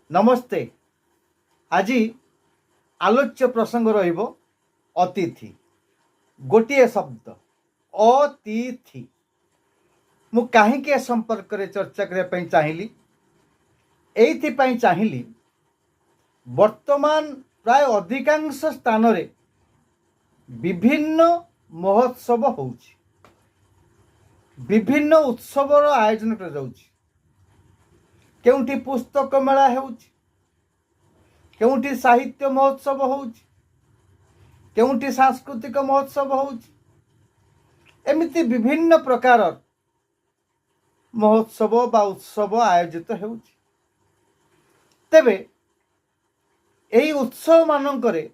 नमस्ते। आज आलोच्य प्रसंग रहिबो अतिथि। गोटे शब्द अतिथि। मु कहीं संपर्क में चर्चा करने चाहिए एइथिपाई चाहिए वर्तमान प्राय अधिकांश स्थान रे विभिन्न महोत्सव होउछि, विभिन्न उत्सवर आयोजन कर जाउछि। केउठी पुस्तक मेला होउछि, केउठी साहित्य महोत्सव होउछि, केउठी सांस्कृतिक महोत्सव होउछि। एमिति विभिन्न प्रकार महोत्सव बा उत्सव आयोजित होउछि। तेबे एही उत्सव मानकरे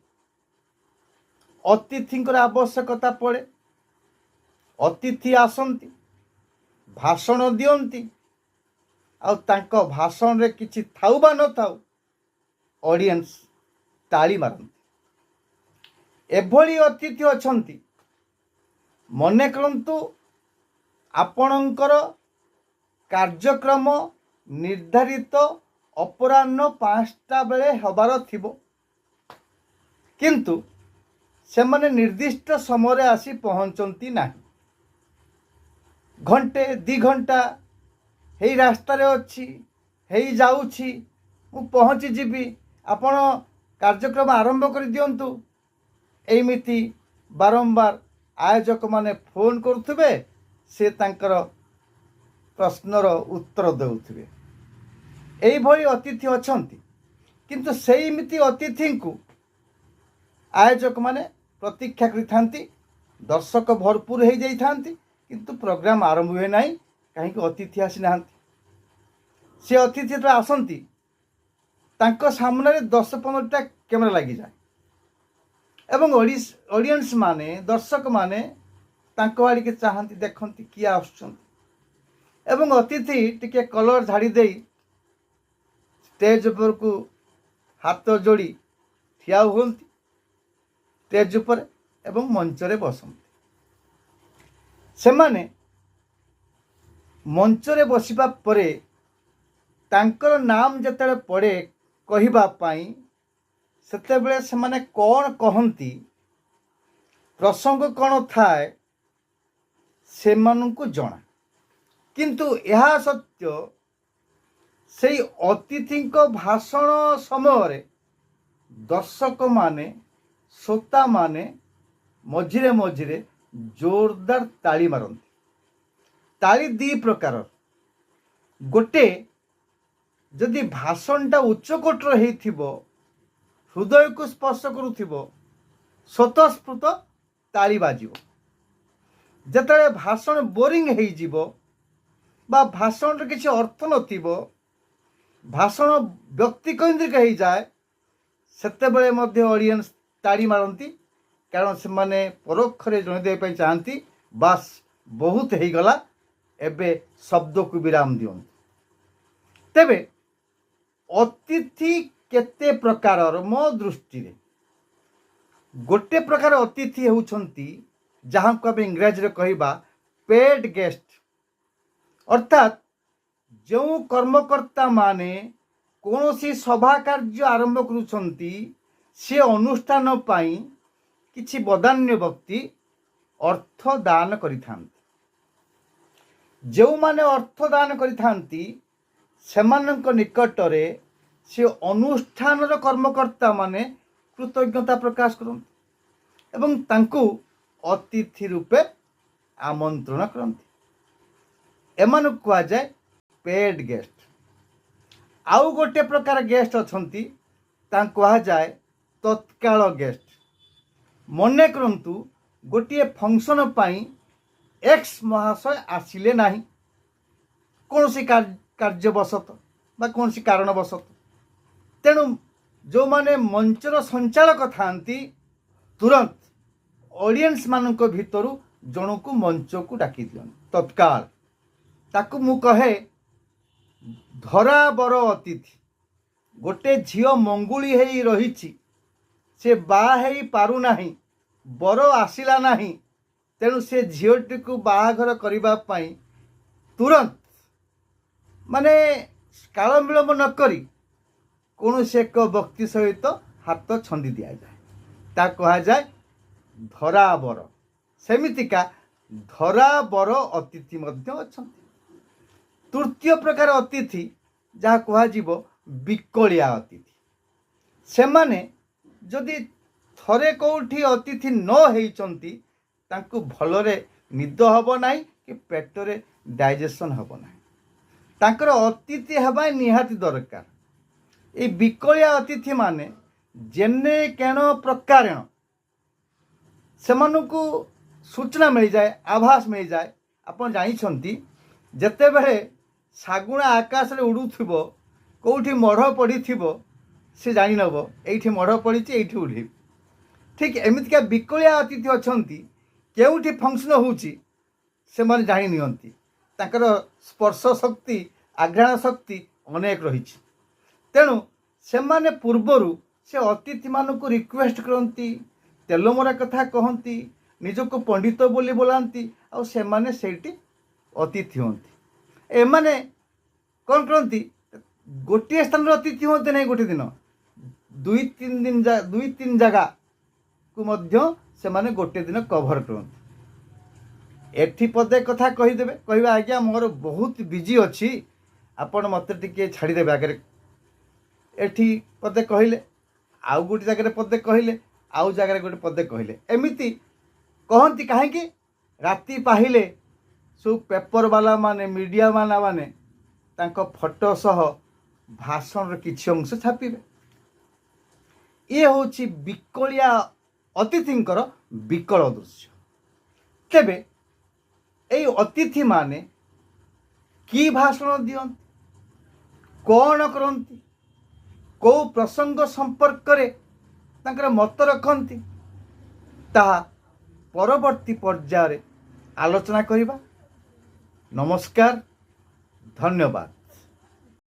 अतिथिंकर आवश्यकता पड़े। अतिथि आसंती, भाषण दियंती, आ तांको भाषण रे किछि थाउ बा न थाउ ऑडियंस ताली मारंती। एभली अतिथि अछंती, मने करंतु आपणकर कार्यक्रम निर्धारित अपराह्न 5टा बेले हबार थिबो, किंतु सेमाने निर्दिष्ट समय आसी पहुंचती नाही। घंटे 2 घंटा हेई रास्ता रे अच्छी हेई जाउछि, मु पहुँची जीवी, आपण कार्यक्रम आरंभ कर दियंतु। एमिति बारंबार आयोजक माने फोन करुथिबे, से तांकर प्रश्नर उत्तर देउथिबे। एई भली अतिथि अछंती, किंतु सेइमिति अतिथि को आयोजक माने प्रतीक्षा करिथांती। दर्शक भरपूर हो जाइथांती, किंतु प्रोग्राम आरंभ हुए नाही, कहीं अतिथि आसी नाहांती। से अतिथि तो आसंती, तांको सामने 10-15टा कैमेरा लगी जाए एवं ऑडियंस माने दर्शक माने तांको आड़ी के चाहती देखती किए आसुछंती। एवं अतिथि टिके कलर झाड़ी दे स्टेज उपर को हाथ जोड़ी ठिया हुंती स्टेज उपर एवं मंच रे बसंती। सेमाने मंच रे बसिबा परे तांकर नाम जतले पड़े कहिबा पाई, सेतेबेले सेमाने कौन कहंती, प्रसंग कौन थाए सेमानंकु जणा। किंतु यह सत्य सेई अतिथि भाषण समय दर्शक माने श्रोता माने मझिरे मझिरे जोरदार ताली मारंती। ताली 2 प्रकार। गोटे जदि भाषणटा उच्चकोटर होइथिबो, हृदय को स्पर्श करुथिबो, स्वतःस्फूर्त ताली बाजिबो। जेतले भाषण बोरिंग हो जिवो बा भाषण रे किछि अर्थ नथिबो, भाषण व्यक्ति केंद्रिक हो जाए, सेतेबेले मध्य ऑडियंस ताली मारंती। कारण से माने परोक्षरे जण दे पई चाहंती, बस बहुत हो गला, एबे शब्द को विराम दियंती। तेबे अतिथि केते प्रकार मो दृष्टि रे गोटे प्रकार अतिथि होउछंती, जहां को आबे इंग्रजी रे कहिबा पेड गेस्ट। अर्थात जो कर्मकर्ता माने कोनोसी सभा कार्य आरंभ करूछंती, से अनुष्ठान पाई किछि बदान्य व्यक्ति अर्थ दान करिथांती। जो माने अर्थ दान करिथांती, सेमानंक निकटरे से अनुष्ठान कर्मकर्ता माने कृतज्ञता प्रकाश करते एवं तांकु अतिथि रूपे आमंत्रण करते। एमान कहा जाए पेड गेस्ट। आउ गोटे प्रकार गेस्ट अछंती, तांको कहा जाए तत्काल गेस्ट। मने करंतु गोटे फंक्शन पाई एक्स महाशय आसिले नाही, कौनसी कार्यवशत बा कौनसी कारणवशत, तेणु जो माने मंचर संचालक थांती, तुरंत ऑडियंस मानक भितरु जन को मंच को डाकी दियन तत्काल। ताकू मु कहे धरा बर अतिथि। गोटे झियो मंगुली हेई रहिछि, से बा हेई पारु नाही, बर आसिला नाही, तेणु से झीटी को बाहाघर करिबा पाई तुरंत माने काल विलंब न करी କୌଣସି ଏକ ବ୍ୟକ୍ତି ସହିତ ହାତ ଛନ୍ଦି ଦିଆଯାଏ, ତା କୁହାଯାଏ ଧରାବର। ସେମିତିକା ଧରାବର ଅତିଥି ମଧ୍ୟ ଅଛନ୍ତି। ତୃତୀୟ ପ୍ରକାର ଅତିଥି ଯାହା କୁହାଯିବ ବିକଳିଆ ଅତିଥି। ସେମାନେ ଯଦି ଥରେ କେଉଁଠି ଅତିଥି ନ ହେଇଛନ୍ତି ତାଙ୍କୁ ଭଲରେ ନିଦ ହେବ ନାହିଁ କି ପେଟରେ ଡାଇଜେସନ୍ ହେବ ନାହିଁ। ତାଙ୍କର ଅତିଥି ହେବା ନିହାତି ଦରକାର। এই ବିକଳିଆ ଅତିଥିମାନେ ଯେନେ କେଣ ପ୍ରକାରେଣ ସେମାନଙ୍କୁ ସୂଚନା ମିଳିଯାଏ, ଆଭାସ ମିଳିଯାଏ। ଆପଣ ଜାଣିଛନ୍ତି ଯେତେବେଳେ ଶାଗୁଣା ଆକାଶରେ ଉଡ଼ୁଥିବ, କେଉଁଠି ମଢ଼ ପଡ଼ିଥିବ, ସେ ଜାଣିନେବ ଏଇଠି ମଢ଼ ପଡ଼ିଛି, ଏଇଠି ଉଡ଼ିବି। ଠିକ୍ ଏମିତିକା ବିକଳିଆ ଅତିଥି ଅଛନ୍ତି, କେଉଁଠି ଫଙ୍କସନ୍ ହେଉଛି ସେମାନେ ଜାଣି ନିଅନ୍ତି। ତାଙ୍କର ସ୍ପର୍ଶ ଶକ୍ତି, ଆଘ୍ରାଣ ଶକ୍ତି ଅନେକ ରହିଛି। ତେଣୁ ସେମାନେ ପୂର୍ବରୁ ସେ ଅତିଥିମାନଙ୍କୁ ରିକ୍ୱେଷ୍ଟ କରନ୍ତି, ତେଲମରା କଥା କହନ୍ତି, ନିଜକୁ ପଣ୍ଡିତ ବୋଲି ବୋଲାନ୍ତି, ଆଉ ସେମାନେ ସେଇଠି ଅତିଥି ହୁଅନ୍ତି। ଏମାନେ କ'ଣ କରନ୍ତି, ଗୋଟିଏ ସ୍ଥାନରେ ଅତିଥି ହୁଅନ୍ତି ନାହିଁ, ଗୋଟେ ଦିନ ଦୁଇ ତିନି ଜାଗାକୁ ମଧ୍ୟ ସେମାନେ ଗୋଟେ ଦିନ କଭର କରନ୍ତି। ଏଠି ପଦେ କଥା କହିଦେବେ, କହିବେ ଆଜ୍ଞା ମୋର ବହୁତ ବିଜି ଅଛି, ଆପଣ ମୋତେ ଟିକେ ଛାଡ଼ିଦେବେ ଆଗରେ। ଏଠି ପଦେ କହିଲେ, ଆଉ ଗୋଟେ ଜାଗାରେ ପଦେ କହିଲେ, ଆଉ ଜାଗାରେ ଗୋଟେ ପଦେ କହିଲେ। ଏମିତି କହନ୍ତି କାହିଁକି? ରାତି ପାହିଲେ ସବୁ ପେପରବାଲା ମାନେ, ମିଡ଼ିଆ ମାନେ ତାଙ୍କ ଫଟୋ ସହ ଭାଷଣର କିଛି ଅଂଶ ଛାପିବେ। ଇଏ ହେଉଛି ବିକଳିଆ ଅତିଥିଙ୍କର ବିକଳ ଦୃଶ୍ୟ। ତେବେ এই ଅତିଥିମାନେ କି ଭାଷଣ ଦିଅନ୍ତି, କ'ଣ କରନ୍ତି, କେଉଁ ପ୍ରସଙ୍ଗ ସମ୍ପର୍କରେ ତାଙ୍କର ମତ ରଖନ୍ତି, ତାହା ପରବର୍ତ୍ତୀ ପର୍ଯ୍ୟାୟରେ ଆଲୋଚନା କରିବା। ନମସ୍କାର, ଧନ୍ୟବାଦ।